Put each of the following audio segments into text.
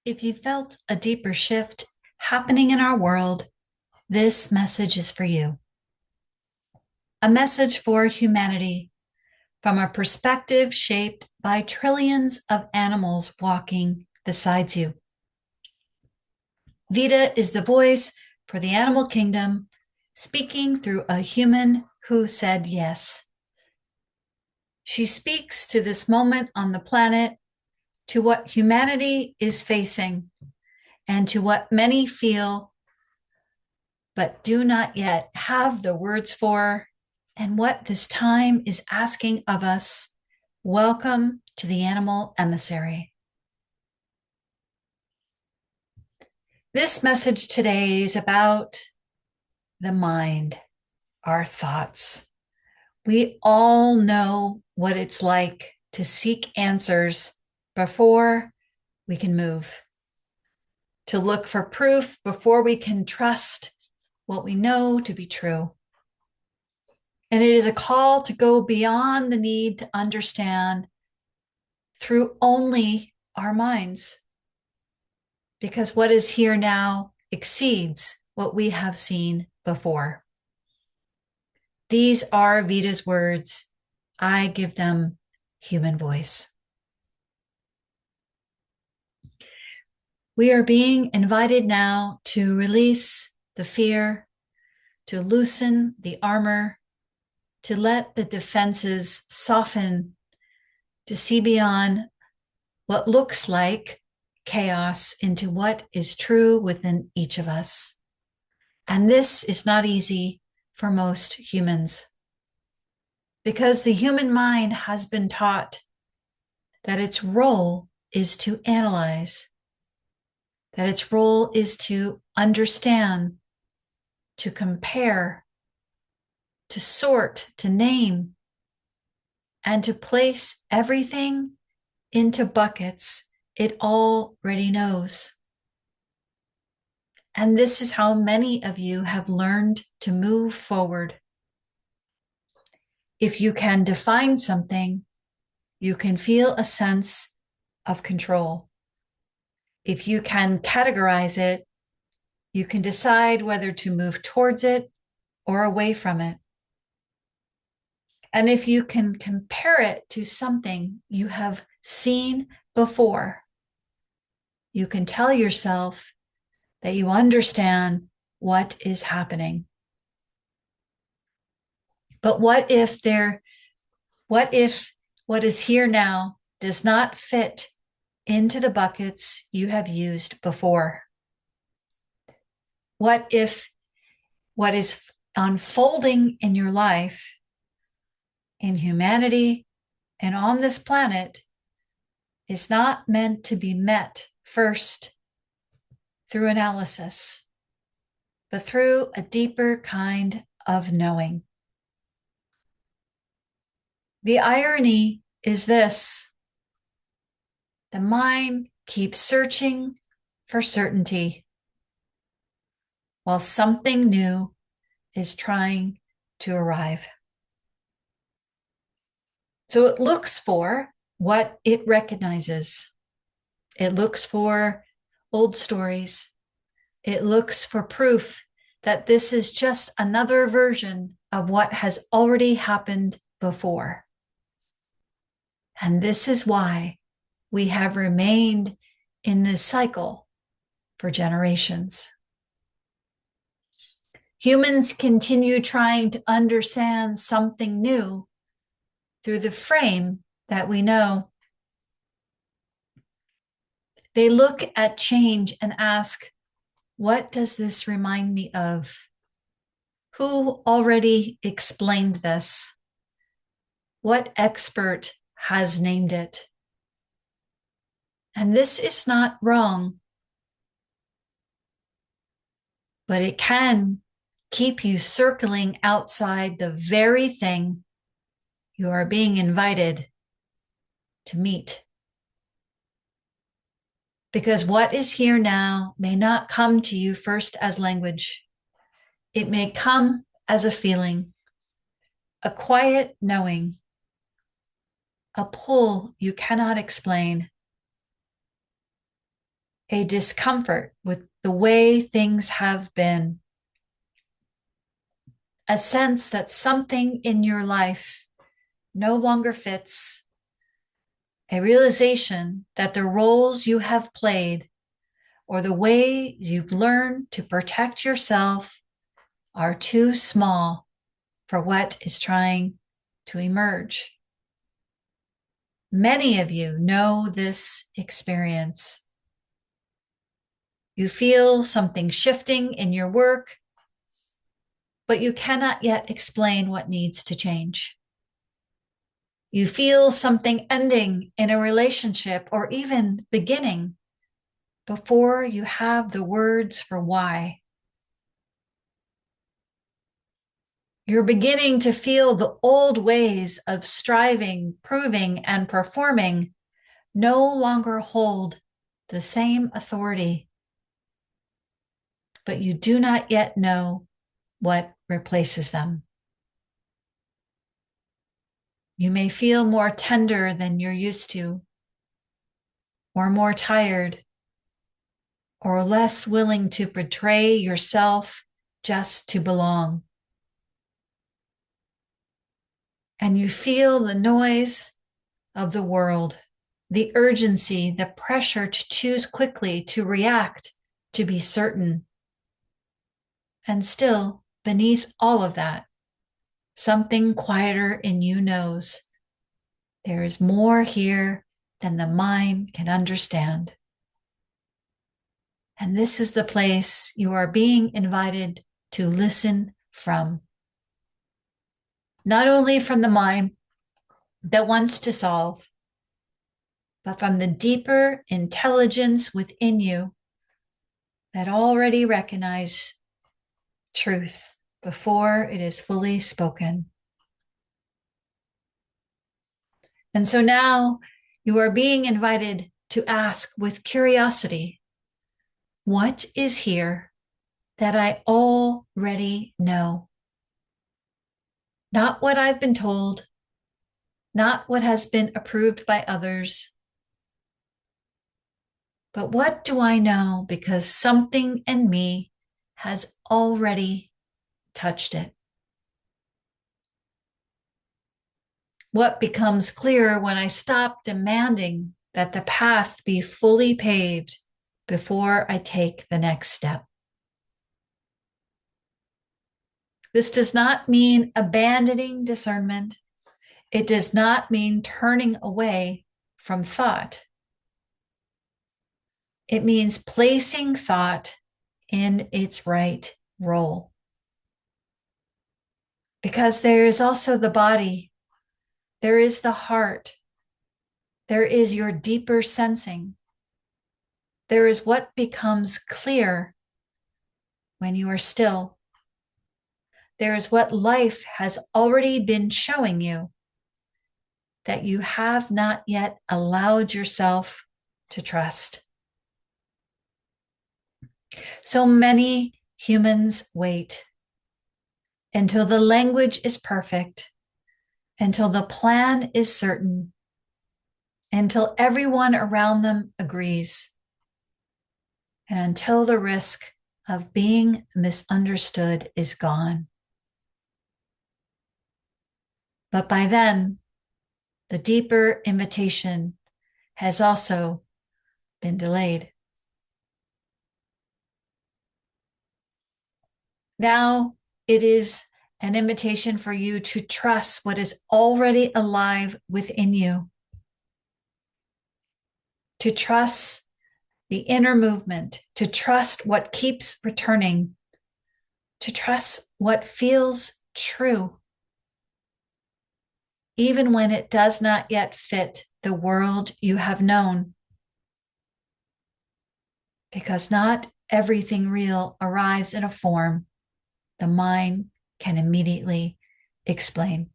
If you felt a deeper shift happening in our world, this message is for you. A message for humanity from a perspective shaped by trillions of animals walking beside you. Vida is the voice for the animal kingdom, speaking through a human who said yes. She speaks to this moment on the planet, to what humanity is facing, and to what many feel but do not yet have the words for, and what this time is asking of us. Welcome to the Animal Emissary. This message today is about the mind, our thoughts. We all know what it's like to seek answers before we can move, to look for proof before we can trust what we know to be true. And it is a call to go beyond the need to understand through only our minds, because what is here now exceeds what we have seen before. These are Vida's words. I give them human voice. We are being invited now to release the fear, to loosen the armor, to let the defenses soften, to see beyond what looks like chaos into what is true within each of us. And this is not easy for most humans, because the human mind has been taught that its role is to analyze, that its role is to understand, to compare, to sort, to name, and to place everything into buckets it already knows. And this is how many of you have learned to move forward. If you can define something, you can feel a sense of control. If you can categorize it, you can decide whether to move towards it or away from it. And if you can compare it to something you have seen before, you can tell yourself that you understand what is happening. But what if what is here now does not fit into the buckets you have used before? What if what is unfolding in your life, in humanity, and on this planet is not meant to be met first through analysis, but through a deeper kind of knowing? The irony is this: the mind keeps searching for certainty while something new is trying to arrive. So it looks for what it recognizes. It looks for old stories. It looks for proof that this is just another version of what has already happened before. And this is why we have remained in this cycle for generations. Humans continue trying to understand something new through the frame that we know. They look at change and ask, what does this remind me of? Who already explained this? What expert has named it? And this is not wrong, but it can keep you circling outside the very thing you are being invited to meet. Because what is here now may not come to you first as language. It may come as a feeling, a quiet knowing, a pull you cannot explain. a discomfort with the way things have been, a sense that something in your life no longer fits, a realization that the roles you have played or the way you've learned to protect yourself are too small for what is trying to emerge. Many of you know this experience. You feel something shifting in your work, but you cannot yet explain what needs to change. You feel something ending in a relationship or even beginning before you have the words for why. You're beginning to feel the old ways of striving, proving, and performing no longer hold the same authority, but you do not yet know what replaces them. You may feel more tender than you're used to, or more tired, or less willing to betray yourself just to belong. And you feel the noise of the world, the urgency, the pressure to choose quickly, to react, to be certain. And still, beneath all of that, something quieter in you knows there is more here than the mind can understand. And this is the place you are being invited to listen from. Not only from the mind that wants to solve, but from the deeper intelligence within you that already recognizes truth before it is fully spoken. And so now you are being invited to ask with curiosity, what is here that I already know? Not what I've been told, not what has been approved by others, but what do I know because something in me has already touched it? What becomes clearer when I stop demanding that the path be fully paved before I take the next step? This does not mean abandoning discernment. It does not mean turning away from thought. It means placing thought in its right role. Because there is also the body, there is the heart, there is your deeper sensing. There is what becomes clear when you are still. There is what life has already been showing you that you have not yet allowed yourself to trust. So many humans wait until the language is perfect, until the plan is certain, until everyone around them agrees, and until the risk of being misunderstood is gone. But by then, the deeper invitation has also been delayed. Now it is an invitation for you to trust what is already alive within you, to trust the inner movement, to trust what keeps returning, to trust what feels true, even when it does not yet fit the world you have known. Because not everything real arrives in a form the mind can immediately explain.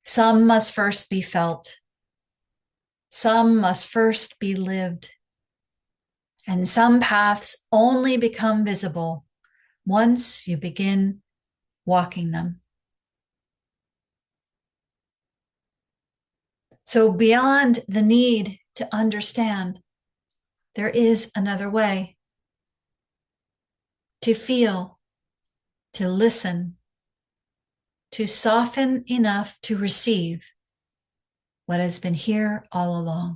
Some must first be felt. Some must first be lived. And some paths only become visible once you begin walking them. So beyond the need to understand there is another way, to feel, to listen, to soften enough to receive what has been here all along.